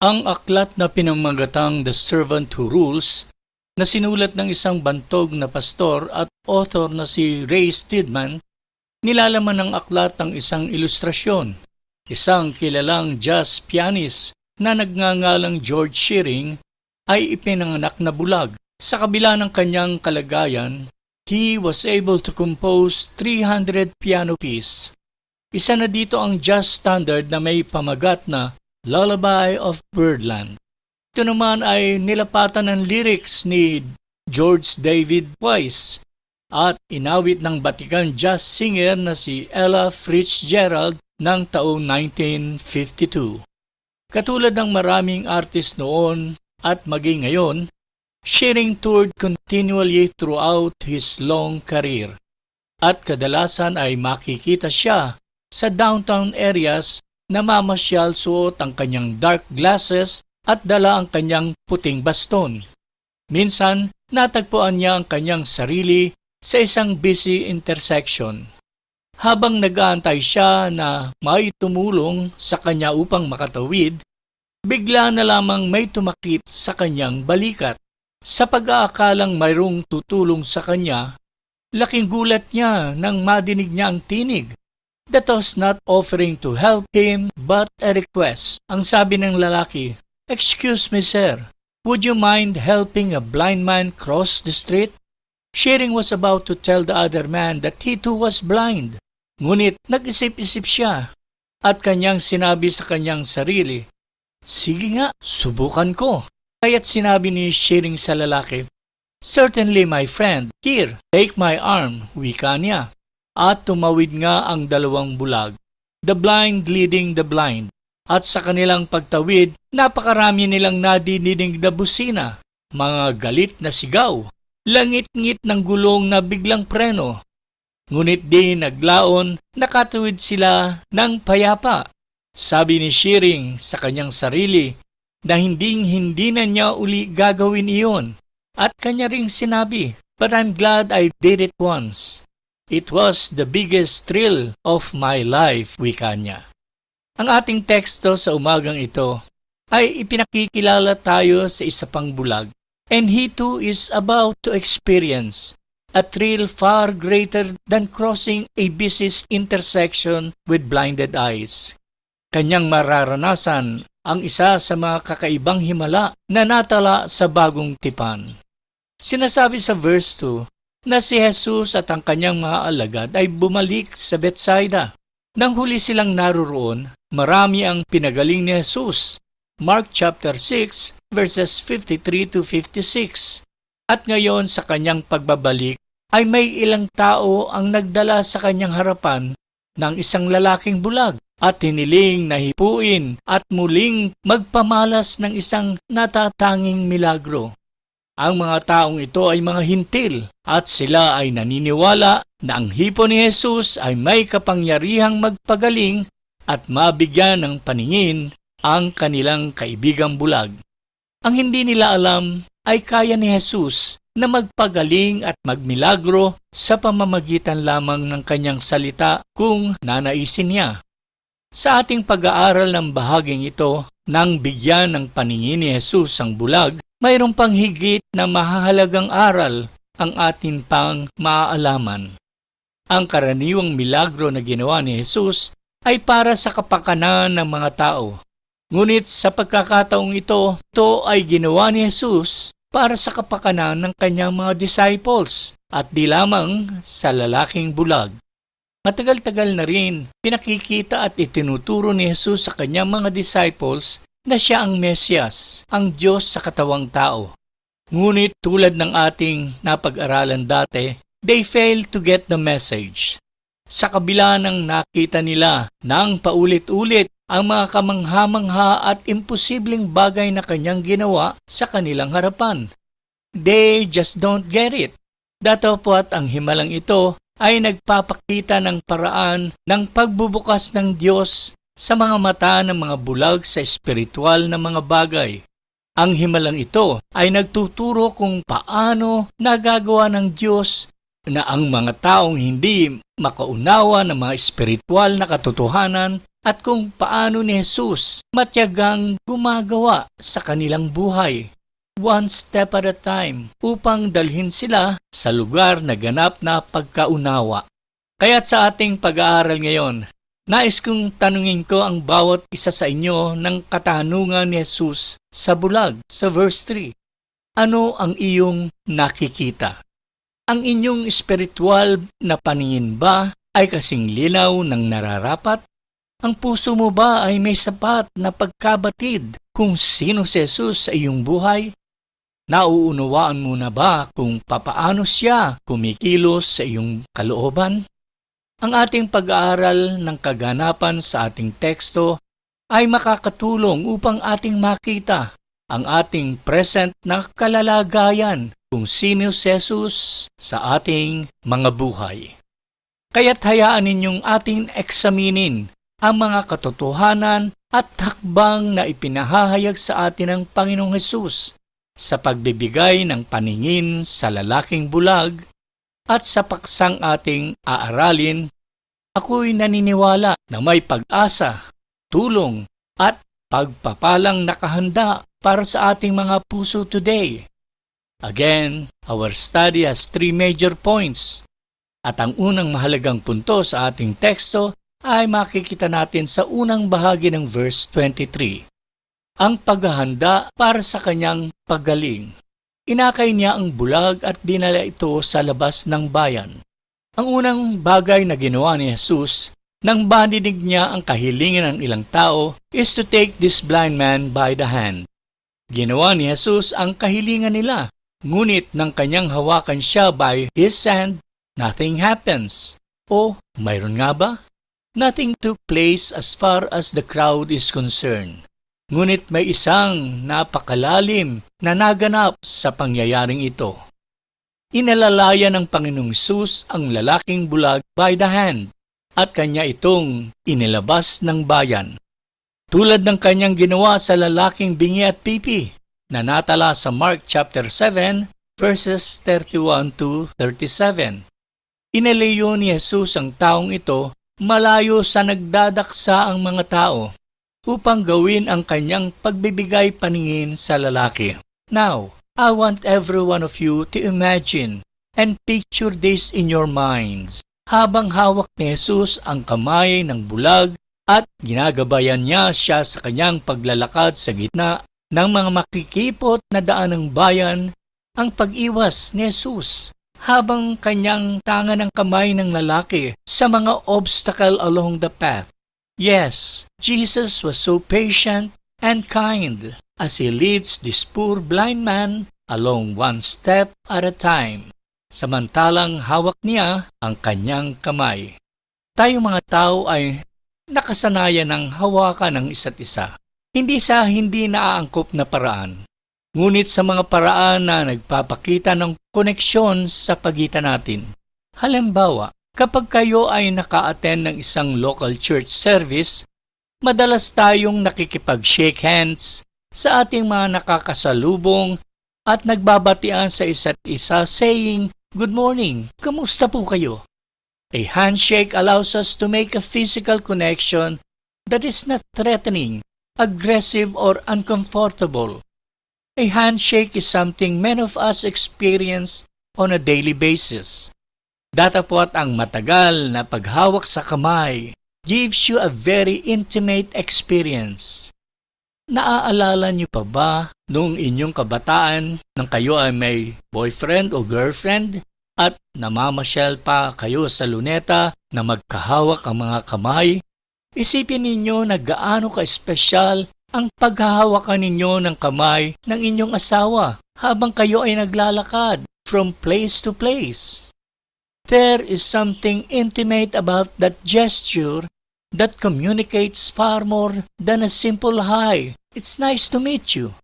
Ang aklat na pinamagatang The Servant Who Rules, na sinulat ng isang bantog na pastor at author na si Ray Steadman, nilalaman ng aklat ng isang ilustrasyon. Isang kilalang jazz pianist na nagngangalang George Shearing ay ipinanganak na bulag. Sa kabila ng kanyang kalagayan, he was able to compose 300 piano pieces. Isa na dito ang jazz standard na may pamagat na Lullaby of Birdland. Ito naman ay nilapatan ng lyrics ni George David Weiss at inawit ng Vatican jazz singer na si Ella Fitzgerald ng taong 1952. Katulad ng maraming artist noon at maging ngayon, Shearing toured continually throughout his long career at kadalasan ay makikita siya sa downtown areas na mamasyal, suot ang kanyang dark glasses at dala ang kanyang puting baston. Minsan, natagpuan niya ang kanyang sarili sa isang busy intersection. Habang nag-aantay siya na may tumulong sa kanya upang makatawid, bigla na lamang may tumakip sa kanyang balikat. Sa pag-aakalang mayroong tutulong sa kanya, laking gulat niya nang madinig niya ang tinig. That was not offering to help him but a request. Ang sabi ng lalaki, "Excuse me sir, would you mind helping a blind man cross the street?" Shearing was about to tell the other man that he too was blind. Ngunit nag-isip-isip siya at kanyang sinabi sa kanyang sarili, "Sige nga, subukan ko." Kaya't sinabi ni Shearing sa lalaki, "Certainly my friend, here, take my arm," wika niya. At tumawid nga ang dalawang bulag, the blind leading the blind. At sa kanilang pagtawid, napakarami nilang nadidinig na busina, mga galit na sigaw, langit-ngit ng gulong na biglang preno. Ngunit di naglaon, nakatawid sila ng payapa. Sabi ni Shearing sa kanyang sarili na hindi na niya uli gagawin iyon. At kanya ring sinabi, "But I'm glad I did it once. It was the biggest thrill of my life," wika niya. Ang ating teksto sa umagang ito ay ipinakikilala tayo sa isa pang bulag. And he too is about to experience a thrill far greater than crossing a busy intersection with blinded eyes. Kanyang mararanasan ang isa sa mga kakaibang himala na natala sa bagong tipan. Sinasabi sa verse 2 na si Jesus at ang kanyang mga alagad ay bumalik sa Bethsaida. Nang huli silang naroroon, marami ang pinagaling ni Jesus. Mark chapter 6 verses 53 to 56. At ngayon sa kanyang pagbabalik ay may ilang tao ang nagdala sa kanyang harapan ng isang lalaking bulag at hiniling na hipuin at muling magpamalas ng isang natatanging milagro. Ang mga taong ito ay mga hintil at sila ay naniniwala na ang hipo ni Jesus ay may kapangyarihang magpagaling at mabigyan ng paningin ang kanilang kaibigang bulag. Ang hindi nila alam ay kaya ni Jesus na magpagaling at magmilagro sa pamamagitan lamang ng kanyang salita kung nanaisin niya. Sa ating pag-aaral ng bahaging ito, nang bigyan ng paningin ni Jesus ang bulag, mayroong pang higit na mahahalagang aral ang atin pang maaalaman. Ang karaniwang milagro na ginawa ni Jesus ay para sa kapakanan ng mga tao. Ngunit sa pagkakataong ito ay ginawa ni Jesus para sa kapakanan ng kanyang mga disciples at di lamang sa lalaking bulag. Matagal-tagal na rin pinakikita at itinuturo ni Jesus sa kanyang mga disciples na siya ang Mesiyas, ang Diyos sa katawang tao. Ngunit tulad ng ating napag-aralan dati, they fail to get the message. Sa kabila ng nakita nila nang paulit-ulit ang mga kamangha-mangha at imposibleng bagay na kanyang ginawa sa kanilang harapan. They just don't get it. Datapwat ang himalang ito ay nagpapakita ng paraan ng pagbubukas ng Diyos sa mga mata ng mga bulag sa espiritual na mga bagay. Ang himalang ito ay nagtuturo kung paano nagagawa ng Diyos na ang mga taong hindi makaunawa ng mga espiritual na katotohanan at kung paano ni Jesus matyagang gumagawa sa kanilang buhay, one step at a time, upang dalhin sila sa lugar na ganap na pagkaunawa. Kaya't sa ating pag-aaral ngayon, nais kong tanungin ko ang bawat isa sa inyo ng katanungan ni Jesus sa bulag, sa verse 3. Ano ang iyong nakikita? Ang inyong espiritual na paningin ba ay kasing linaw ng nararapat? Ang puso mo ba ay may sapat na pagkabatid kung sino si Jesus sa iyong buhay? Nauunawaan mo na ba kung papaano siya kumikilos sa iyong kalooban? Ang ating pag-aaral ng kaganapan sa ating teksto ay makakatulong upang ating makita ang ating present na kalalagayan kung sino si Jesus sa ating mga buhay. Kaya't hayaan ninyong ating eksaminin ang mga katotohanan at hakbang na ipinahahayag sa atin ng Panginoong Hesus sa pagbibigay ng paningin sa lalaking bulag at sa paksang ating aaralin. Ako'y naniniwala na may pag-asa, tulong at pagpapalang nakahanda para sa ating mga puso today. Again, our study has 3 major points. At ang unang mahalagang punto sa ating teksto ay makikita natin sa unang bahagi ng verse 23. Ang paghahanda para sa kanyang paggaling. Inakay niya ang bulag at dinala ito sa labas ng bayan. Ang unang bagay na ginawa ni Jesus nang baninig niya ang kahilingan ng ilang tao is to take this blind man by the hand. Ginawa ni Jesus ang kahilingan nila, ngunit nang kanyang hawakan siya by his hand, nothing happens. O, mayroon nga ba? Nothing took place as far as the crowd is concerned. Ngunit may isang napakalalim na naganap sa pangyayaring ito. Inalalaya ng Panginoong Hesus ang lalaking bulag by the hand at kanya itong inilabas ng bayan. Tulad ng kanyang ginawa sa lalaking bingi at pipi na natala sa Mark chapter 7 verses 31 to 37. Inalayo ni Jesus ang taong ito malayo sa nagdadaksa ang mga tao upang gawin ang kanyang pagbibigay paningin sa lalaki. Now, I want every one of you to imagine and picture this in your minds. Habang hawak ni Jesus ang kamay ng bulag at ginagabayan niya siya sa kanyang paglalakad sa gitna ng mga makikipot na daan ng bayan, ang pag-iwas ni Jesus habang kanyang tanga ng kamay ng lalaki sa mga obstacle along the path. Yes, Jesus was so patient and kind as He leads this poor blind man along one step at a time, samantalang hawak niya ang kanyang kamay. Tayong mga tao ay nakasanayan ng hawakan ng isa't isa, hindi sa hindi naaangkop na paraan, ngunit sa mga paraan na nagpapakita ng koneksyon sa pagitan natin. Halimbawa, kapag kayo ay naka-attend ng isang local church service, madalas tayong nakikipag-shake hands sa ating mga nakakasalubong at nagbabatian sa isa't isa saying, "Good morning, kamusta po kayo?" A handshake allows us to make a physical connection that is not threatening, aggressive, or uncomfortable. A handshake is something many of us experience on a daily basis. Datapwat ang matagal na paghawak sa kamay gives you a very intimate experience. Naaalala niyo pa ba noong inyong kabataan nang kayo ay may boyfriend o girlfriend at namamasyal pa kayo sa luneta na magkahawak ang mga kamay? Isipin ninyo na gaano ka-espesyal ang paghahawakan ninyo ng kamay ng inyong asawa habang kayo ay naglalakad from place to place. There is something intimate about that gesture that communicates far more than a simple hi. It's nice to meet you.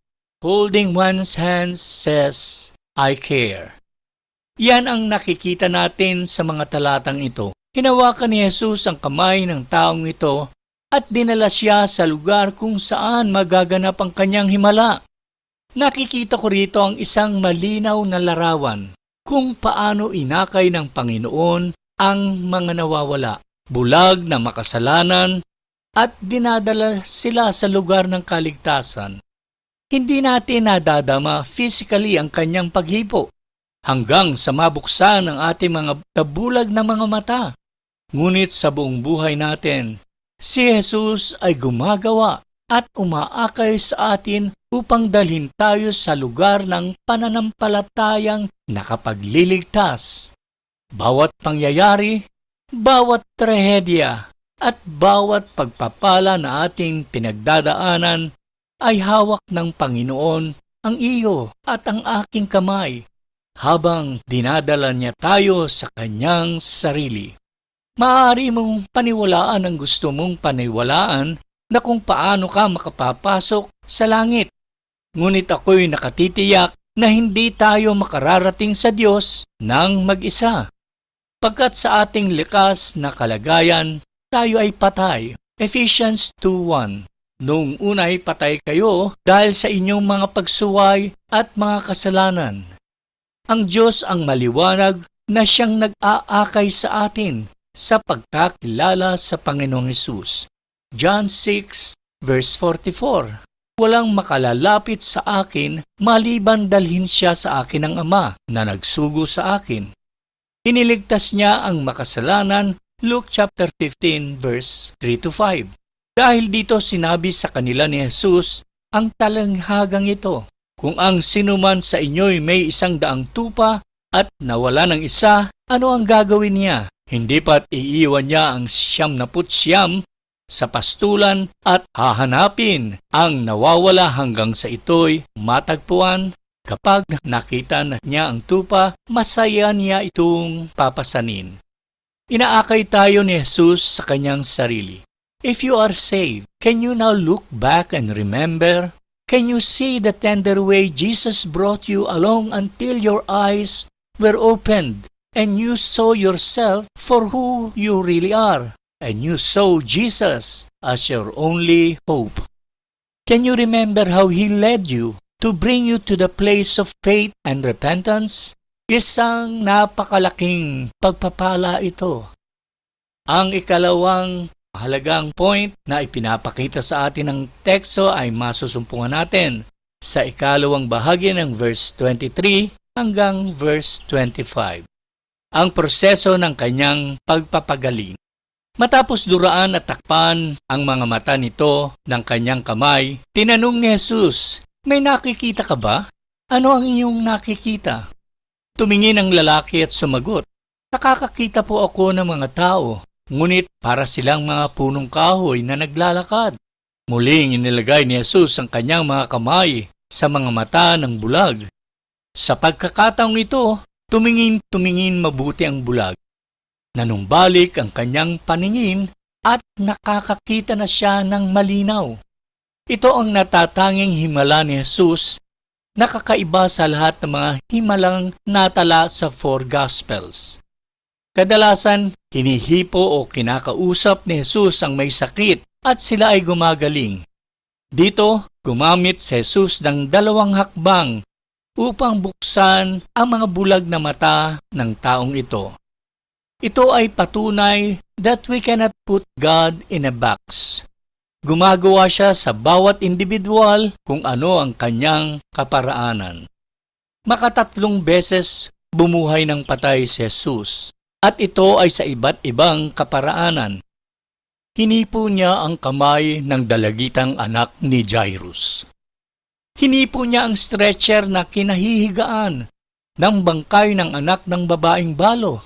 Holding one's hands says, I care. Yan ang nakikita natin sa mga talatang ito. Hinawakan ni Jesus ang kamay ng taong ito at dinala siya sa lugar kung saan magaganap ang kanyang himala. Nakikita ko rito ang isang malinaw na larawan kung paano inakay ng Panginoon ang mga nawawala, bulag na makasalanan, at dinadala sila sa lugar ng kaligtasan. Hindi natin nadadama physically ang kanyang paghipo hanggang sa mabuksan ang ating mga nabulag na mga mata. Ngunit sa buong buhay natin, si Jesus ay gumagawa at umaakay sa atin upang dalhin tayo sa lugar ng pananampalatayang nakapagliligtas. Bawat pangyayari, bawat trahedya, at bawat pagpapala na ating pinagdadaanan ay hawak ng Panginoon ang iyo at ang aking kamay habang dinadala niya tayo sa kanyang sarili. Maaari mong paniwalaan ang gusto mong paniwalaan na kung paano ka makapapasok sa langit. Ngunit ako'y nakatitiyak na hindi tayo makararating sa Diyos ng mag-isa. Pagkat sa ating likas na kalagayan, tayo ay patay. Ephesians 2:1. Noong una ay patay kayo dahil sa inyong mga pagsuway at mga kasalanan. Ang Diyos ang maliwanag na siyang nag-aakay sa atin sa pagkakilala sa Panginoong Hesus. John 6 verse 44. Walang makalalapit sa akin maliban dalhin siya sa akin ng Ama na nagsugo sa akin. Iniligtas niya ang makasalanan, Luke chapter 15 verse 3-5. Dahil dito sinabi sa kanila ni Jesus ang talanghagang ito, kung ang sinuman sa inyo'y may 100 tupa at nawala ng isa, ano ang gagawin niya? Hindi pa't iiwan niya ang 99 sa pastulan at hahanapin ang nawawala hanggang sa ito'y matagpuan. Kapag nakita na niya ang tupa, masaya niya itong papasanin. Inaakay tayo ni Jesus sa kanyang sarili. If you are saved, can you now look back and remember? Can you see the tender way Jesus brought you along until your eyes were opened and you saw yourself for who you really are? And you saw Jesus as your only hope. Can you remember how He led you to bring you to the place of faith and repentance? Isang napakalaking pagpapala ito. Ang ikalawang mahalagang point na ipinapakita sa atin ng teksto ay masusumpungan natin sa ikalawang bahagi ng verse 23 hanggang verse 25. Ang proseso ng kanyang pagpapagaling. Matapos duraan at takpan ang mga mata nito ng kanyang kamay, tinanong ni Jesus, "May nakikita ka ba? Ano ang iyong nakikita?" Tumingin ang lalaki at sumagot, "Nakakakita po ako ng mga tao, ngunit para silang mga punong kahoy na naglalakad." Muling inilagay ni Jesus ang kanyang mga kamay sa mga mata ng bulag. Sa pagkakataong ito, tumingin mabuti ang bulag. Nanumbalik ang kanyang paningin at nakakakita na siya ng malinaw. Ito ang natatanging himala ni Jesus, nakakaiba sa lahat ng mga himalang natala sa 4 Gospels. Kadalasan, hinihipo o kinakausap ni Jesus ang may sakit at sila ay gumagaling. Dito, gumamit si Jesus ng 2 hakbang upang buksan ang mga bulag na mata ng taong ito. Ito ay patunay that we cannot put God in a box. Gumagawa siya sa bawat individual kung ano ang kanyang kaparaanan. Makatatlong beses bumuhay ng patay si Jesus, at ito ay sa iba't ibang kaparaanan. Hinipo niya ang kamay ng dalagitang anak ni Jairus. Hinipo niya ang stretcher na kinahihigaan ng bangkay ng anak ng babaeng balo.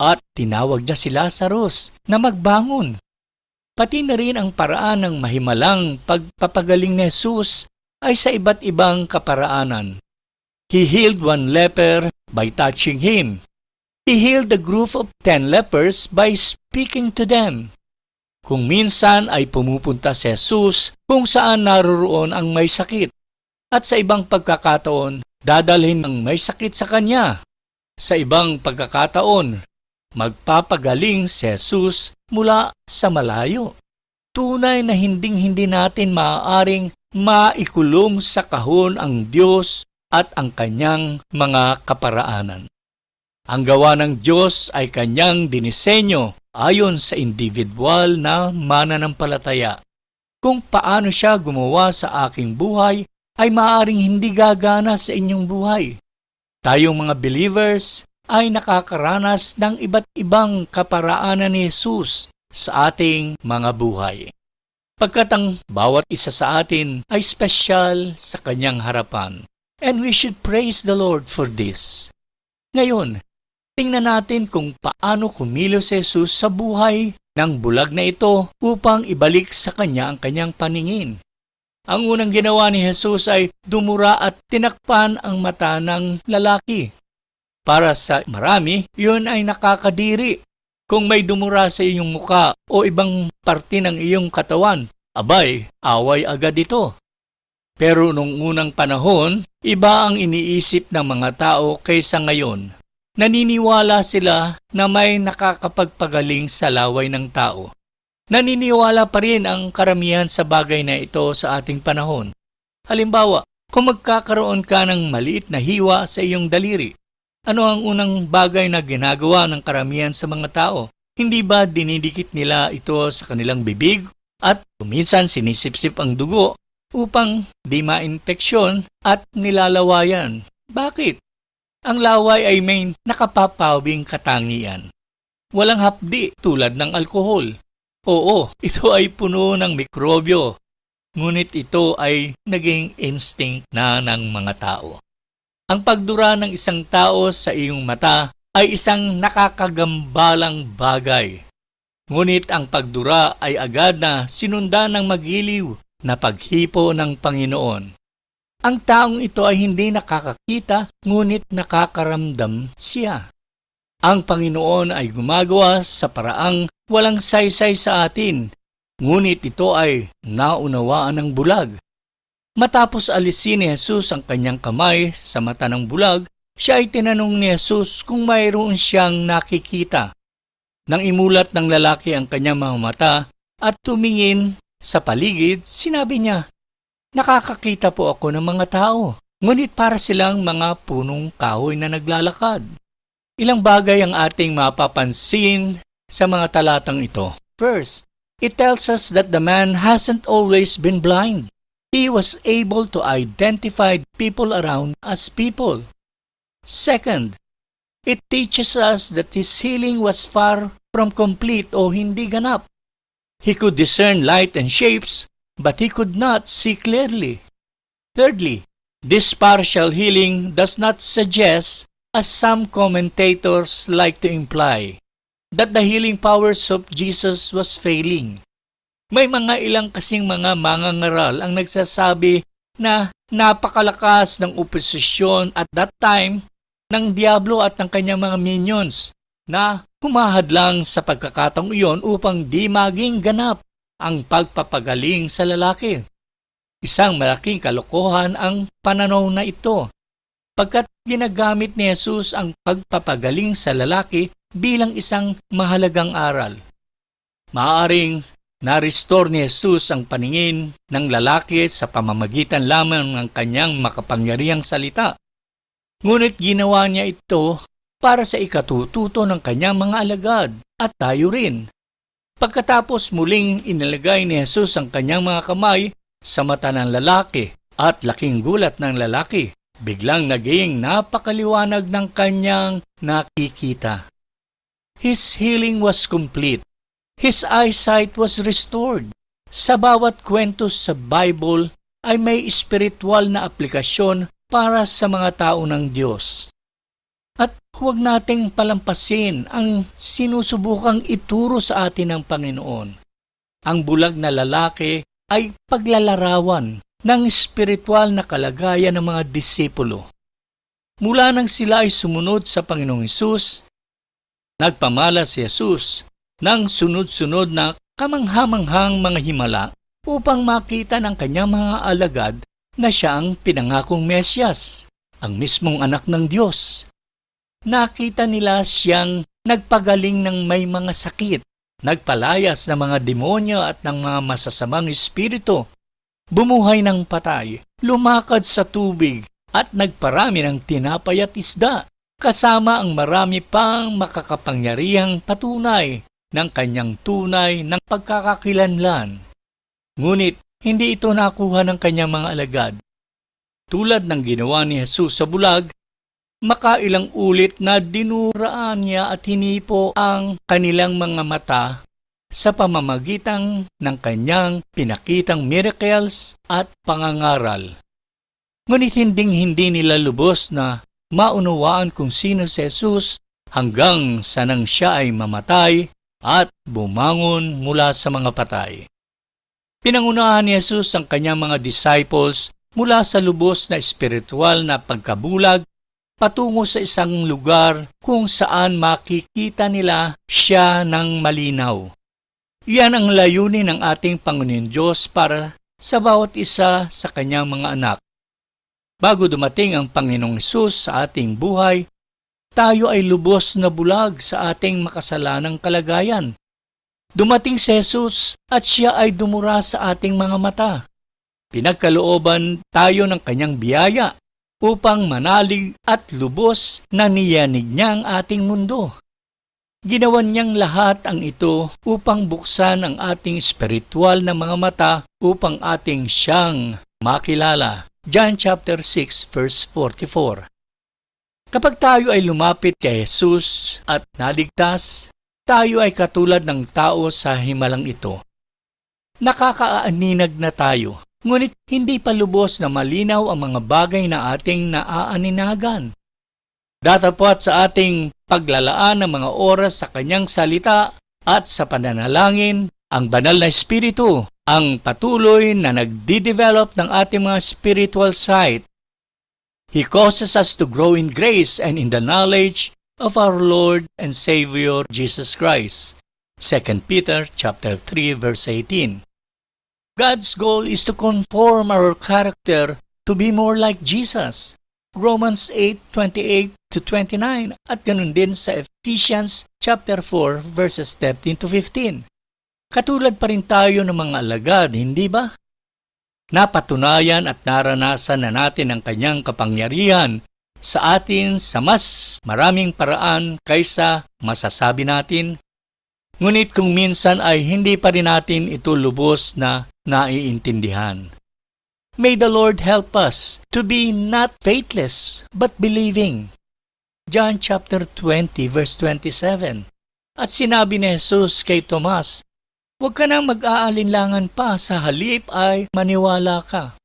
At tinawag niya si Lazarus na magbangon. Pati na rin ang paraan ng mahimalang pagpapagaling ni Jesus ay sa iba't ibang kaparaanan. He healed 1 leper by touching him. He healed a group of 10 lepers by speaking to them. Kung minsan ay pumupunta si Jesus kung saan naroroon ang may sakit. At sa ibang pagkakataon, dadalhin ang may sakit sa kanya. Sa ibang pagkakataon, magpapagaling si Jesus mula sa malayo. Tunay na hindi natin maaaring maikulong sa kahon ang Diyos at ang kanyang mga kaparaanan. Ang gawa ng Diyos ay kanyang dinisenyo ayon sa individual na mananampalataya. Kung paano siya gumawa sa aking buhay ay maaaring hindi gagana sa inyong buhay. Tayong mga believers ay nakakaranas ng iba't ibang kaparaanan ni Jesus sa ating mga buhay. Pagkat ang bawat isa sa atin ay espesyal sa kanyang harapan. And we should praise the Lord for this. Ngayon, tingnan natin kung paano kumilos si Jesus sa buhay ng bulag na ito upang ibalik sa kanya ang kanyang paningin. Ang unang ginawa ni Jesus ay dumura at tinakpan ang mata ng lalaki. Para sa marami, yun ay nakakadiri. Kung may dumura sa iyong muka o ibang parte ng iyong katawan, abay, away agad ito. Pero nung unang panahon, iba ang iniisip ng mga tao kaysa ngayon. Naniniwala sila na may nakakapagpagaling sa laway ng tao. Naniniwala pa rin ang karamihan sa bagay na ito sa ating panahon. Halimbawa, kung magkakaroon ka ng maliit na hiwa sa iyong daliri, ano ang unang bagay na ginagawa ng karamihan sa mga tao? Hindi ba dinidikit nila ito sa kanilang bibig at minsan sinisipsip ang dugo upang di ma-infeksyon at nilalawayan? Bakit? Ang laway ay may nakapapawing katangian. Walang hapdi tulad ng alkohol. Oo, ito ay puno ng mikrobyo. Ngunit ito ay naging instinct na ng mga tao. Ang pagdura ng isang tao sa iyong mata ay isang nakakagambalang bagay. Ngunit ang pagdura ay agad na sinundan ng magiliw na paghipo ng Panginoon. Ang taong ito ay hindi nakakakita, ngunit nakakaramdam siya. Ang Panginoon ay gumagawa sa paraang walang saysay sa atin, ngunit ito ay naunawaan ng bulag. Matapos alisin ni Jesus ang kanyang kamay sa mata ng bulag, siya ay tinanong ni Jesus kung mayroon siyang nakikita. Nang imulat ng lalaki ang kanyang mga mata at tumingin sa paligid, sinabi niya, "Nakakakita po ako ng mga tao, ngunit para silang mga punong kahoy na naglalakad." Ilang bagay ang ating mapapansin sa mga talatang ito. First, it tells us that the man hasn't always been blind. He was able to identify people around as people. Second, it teaches us that his healing was far from complete o hindi ganap. He could discern light and shapes, but he could not see clearly. Thirdly, this partial healing does not suggest, as some commentators like to imply, that the healing powers of Jesus was failing. May mga ilang kasing mga mangangaral ang nagsasabi na napakalakas ng oposisyon at that time ng Diablo at ng kanyang mga minions na humahadlang sa pagkakataong iyon upang di maging ganap ang pagpapagaling sa lalaki. Isang malaking kalokohan ang pananaw na ito, pagkat ginagamit ni Jesus ang pagpapagaling sa lalaki bilang isang mahalagang aral. Maaaring na-restore ni Jesus ang paningin ng lalaki sa pamamagitan lamang ng kanyang makapangyarihang salita. Ngunit ginawa niya ito para sa ikatututo ng kanyang mga alagad at tayo rin. Pagkatapos muling inilagay ni Jesus ang kanyang mga kamay sa mata ng lalaki at laking gulat ng lalaki, biglang naging napakaliwanag ng kanyang nakikita. His healing was complete. His eyesight was restored. Sa bawat kwento sa Bible ay may espiritual na aplikasyon para sa mga tao ng Diyos. At huwag nating palampasin ang sinusubukang ituro sa atin ng Panginoon. Ang bulag na lalaki ay paglalarawan ng espiritual na kalagayan ng mga disipulo. Mula nang sila ay sumunod sa Panginoong Hesus, nagpamala si Jesus ng sunod-sunod na kamanghamanghang mga himala upang makita ng kanyang mga alagad na siya ang pinangakong Mesyas, ang mismong anak ng Diyos. Nakita nila siyang nagpagaling ng may mga sakit, nagpalayas ng mga demonyo at ng mga masasamang espiritu, bumuhay ng patay, lumakad sa tubig at nagparami ng tinapay at isda, kasama ang marami pang makakapangyarihang patunay ng kanyang tunay ng pagkakakilanlan. Ngunit hindi ito nakuha ng kanyang mga alagad. Tulad ng ginawa ni Jesus sa bulag, makailang ulit na dinuraan niya at hinipo ang kanilang mga mata sa pamamagitan ng kanyang pinakitang miracles at pangangaral. Ngunit hindi nila lubos na maunawaan kung sino si Jesus hanggang sa nang siya ay mamatay at bumangon mula sa mga patay. Pinangunahan ni Jesus ang kanyang mga disciples mula sa lubos na espiritual na pagkabulag patungo sa isang lugar kung saan makikita nila siya ng malinaw. Iyan ang layunin ng ating Panginoon Diyos para sa bawat isa sa kanyang mga anak. Bago dumating ang Panginoong Hesus sa ating buhay, tayo ay lubos na bulag sa ating makasalanang kalagayan. Dumating si Jesus at siya ay dumura sa ating mga mata. Pinagkalooban tayo ng kanyang biyaya upang manalig at lubos na niyanig niya ang ating mundo. Ginawan niyang lahat ang ito upang buksan ang ating espiritual na mga mata upang ating siyang makilala. John chapter 6 verse 44. Kapag tayo ay lumapit kay Jesus at naligtas, tayo ay katulad ng tao sa himalang ito. Nakakaaninag na tayo, ngunit hindi pa lubos na malinaw ang mga bagay na ating naaaninagan. Datapwat sa ating paglalaan ng mga oras sa kanyang salita at sa pananalangin, ang banal na espiritu ang patuloy na nagdi-develop ng ating mga spiritual sight. He causes us to grow in grace and in the knowledge of our Lord and Savior Jesus Christ. 2 Peter chapter 3 verse 18. God's goal is to conform our character to be more like Jesus. Romans 8:28-29 at ganun din sa Ephesians chapter 4 verses 13-15. Katulad pa rin tayo ng mga alagad, hindi ba? Napatunayan at naranasan na natin ang kanyang kapangyarihan sa atin sa mas maraming paraan kaysa masasabi natin. Ngunit kung minsan ay hindi pa rin natin ito lubos na naiintindihan. May the Lord help us to be not faithless but believing. John chapter 20 verse 27. At sinabi ni Jesus kay Tomas, huwag ka nang mag-aalinlangan pa, sa halip ay maniwala ka.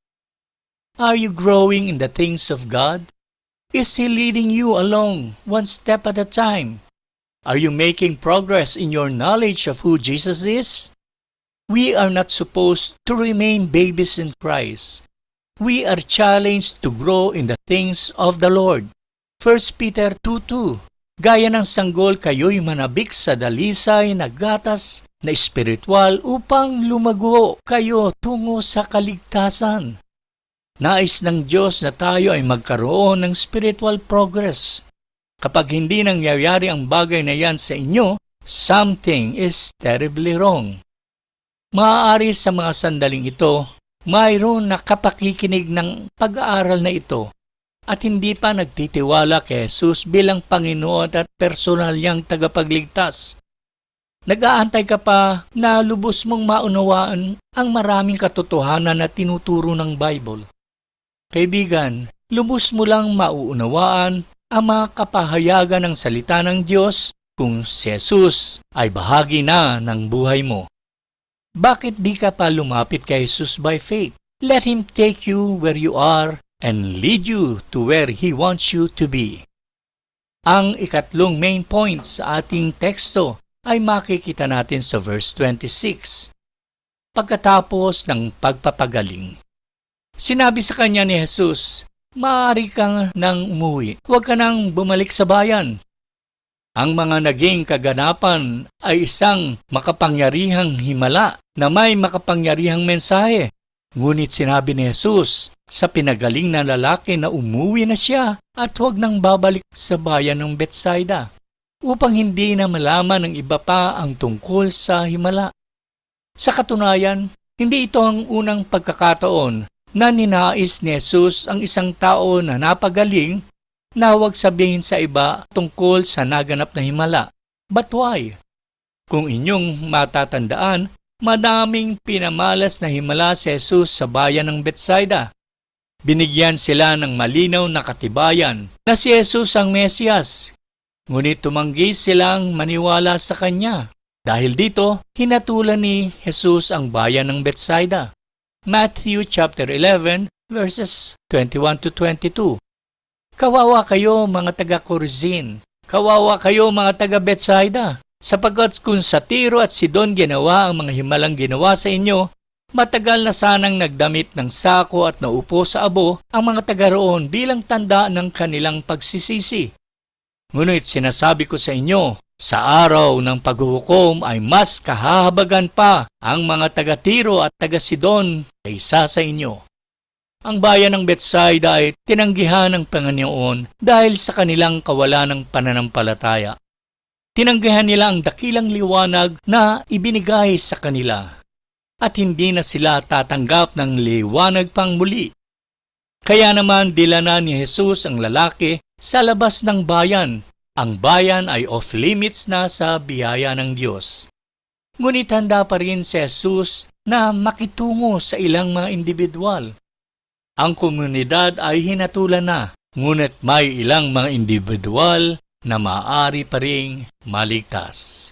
Are you growing in the things of God? Is He leading you along one step at a time? Are you making progress in your knowledge of who Jesus is? We are not supposed to remain babies in Christ. We are challenged to grow in the things of the Lord. 1 Peter 2:2. Gaya ng sanggol, kayo'y manabik sa dalisay na gatas na espiritual upang lumago kayo tungo sa kaligtasan. Nais ng Diyos na tayo ay magkaroon ng spiritual progress. Kapag hindi nangyayari ang bagay na yan sa inyo, something is terribly wrong. Maaari sa mga sandaling ito, mayroon na kapakikinig ng pag-aaral na ito at hindi pa nagtitiwala kay Jesus bilang Panginoon at personal niyang tagapagligtas. Nag-aantay ka pa na lubos mong maunawaan ang maraming katotohanan na tinuturo ng Bible. Kaibigan, lubos mo lang mauunawaan ang mga kapahayagan ng salita ng Diyos kung si Jesus ay bahagi na ng buhay mo. Bakit di ka pa lumapit kay Jesus by faith? Let Him take you where you are and lead you to where He wants you to be. Ang ikatlong main point sa ating teksto ay makikita natin sa verse 26. Pagkatapos ng pagpapagaling, sinabi sa kanya ni Jesus, maaari kang nang umuwi. Huwag ka nang bumalik sa bayan. Ang mga naging kaganapan ay isang makapangyarihang himala na may makapangyarihang mensahe. Ngunit sinabi ni Jesus sa pinagaling na lalaki na umuwi na siya at huwag nang babalik sa bayan ng Bethsaida upang hindi na malaman ng iba pa ang tungkol sa himala. Sa katunayan, hindi ito ang unang pagkakataon na ninais ni Jesus ang isang tao na napagaling na huwag sabihin sa iba tungkol sa naganap na himala. But why? Kung inyong matatandaan, madaming pinamalas na himala si Jesus sa bayan ng Betsaida. Binigyan sila ng malinaw na katibayan na si Jesus ang Mesiyas. Ngunit tumanggi silang maniwala sa Kanya. Dahil dito, hinatulan ni Jesus ang bayan ng Betsaida. Matthew chapter 11 verses 21 to 22. Kawawa kayo mga taga-Korazin. Kawawa kayo mga taga-Betsaida. Sapagkat kung sa Tiro at Sidon ginawa ang mga himalang ginawa sa inyo, matagal na sanang nagdamit ng sako at naupo sa abo ang mga taga roon bilang tanda ng kanilang pagsisisi. Ngunit sinasabi ko sa inyo, sa araw ng paghuhukom ay mas kahahabagan pa ang mga taga-Tiro at taga-Sidon kaysa sa inyo. Ang bayan ng Betsaida ay tinanggihan ng Panginoon dahil sa kanilang kawalan ng pananampalataya. Tinanggihan nila ang dakilang liwanag na ibinigay sa kanila at hindi na sila tatanggap ng liwanag pang muli. Kaya naman dilana ni Jesus ang lalaki sa labas ng bayan. Ang bayan ay off-limits na sa biyaya ng Diyos. Ngunit handa pa rin si Jesus na makitungo sa ilang mga individual. Ang komunidad ay hinatulan na, ngunit may ilang mga individual na maaari pa ring maligtas.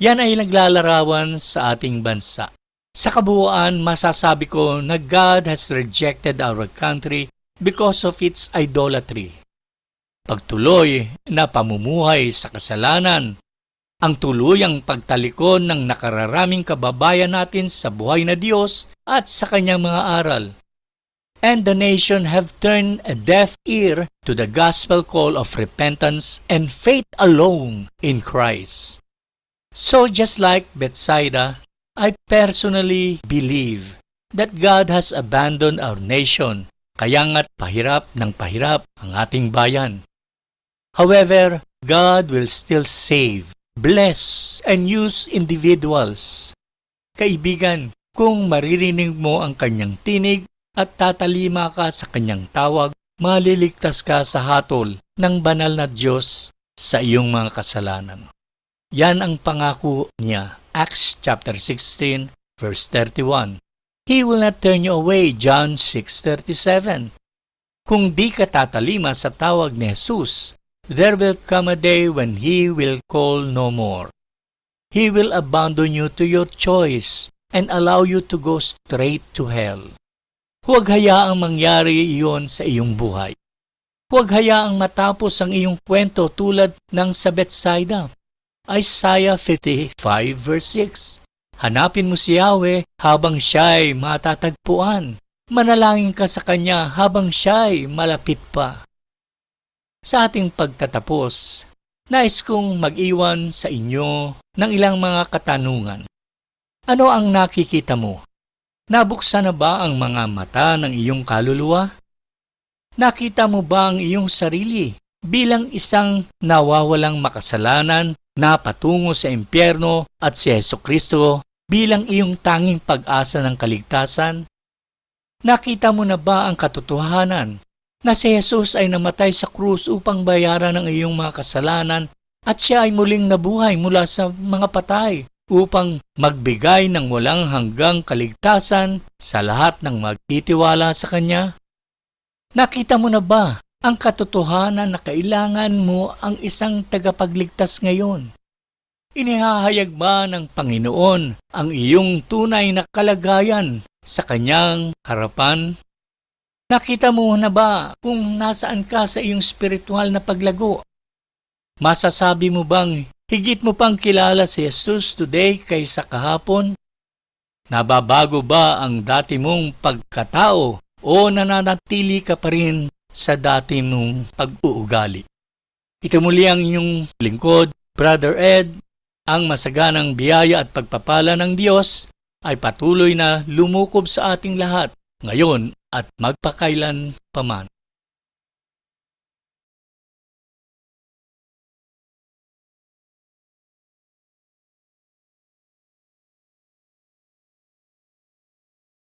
Yan ay naglalarawan sa ating bansa. Sa kabuuan, masasabi ko na God has rejected our country because of its idolatry. Pagtuloy na pamumuhay sa kasalanan, ang tuluyang pagtalikod ng nakararaming kababayan natin sa buhay na Diyos at sa kanyang mga aral. And the nation have turned a deaf ear to the gospel call of repentance and faith alone in Christ. So just like Betsaida, I personally believe that God has abandoned our nation, kaya nga't pahirap ng pahirap ang ating bayan. However, God will still save, bless, and use individuals. Kaibigan, kung maririnig mo ang kanyang tinig at tatalima ka sa kanyang tawag, maliligtas ka sa hatol ng banal na Diyos sa iyong mga kasalanan. Yan ang pangako niya, Acts chapter 16, verse 31. He will not turn you away, John 6:37. Kung di ka tatalima sa tawag ni Jesus, there will come a day when He will call no more. He will abandon you to your choice and allow you to go straight to hell. Huwag hayaang mangyari iyon sa iyong buhay. Huwag hayaang matapos ang iyong kwento tulad ng sa Betsaida. Isaiah 55 verse 6. Hanapin mo si Yahweh habang siya'y matatagpuan. Manalangin ka sa Kanya habang siya'y malapit pa. Sa ating pagtatapos, nais kong mag-iwan sa inyo ng ilang mga katanungan. Ano ang nakikita mo? Nabuksan na ba ang mga mata ng iyong kaluluwa? Nakita mo ba ang iyong sarili bilang isang nawawalang makasalanan na patungo sa impyerno at si Jesucristo bilang iyong tanging pag-asa ng kaligtasan? Nakita mo na ba ang katotohanan na si Jesus ay namatay sa krus upang bayaran ang iyong mga kasalanan at siya ay muling nabuhay mula sa mga patay upang magbigay ng walang hanggang kaligtasan sa lahat ng magtitiwala sa Kanya? Nakita mo na ba ang katotohanan na kailangan mo ang isang tagapagligtas ngayon? Inihahayag ba ng Panginoon ang iyong tunay na kalagayan sa Kanyang harapan? Nakita mo na ba kung nasaan ka sa iyong spiritual na paglago? Masasabi mo bang higit mo pang kilala si Jesus today kaysa kahapon? Nababago ba ang dati mong pagkatao o nananatili ka pa rin sa dati mong pag-uugali? Ito muli ang inyong lingkod, Brother Ed. Ang masaganang biyaya at pagpapala ng Diyos ay patuloy na lumukob sa ating lahat ngayon at magpakailan paman.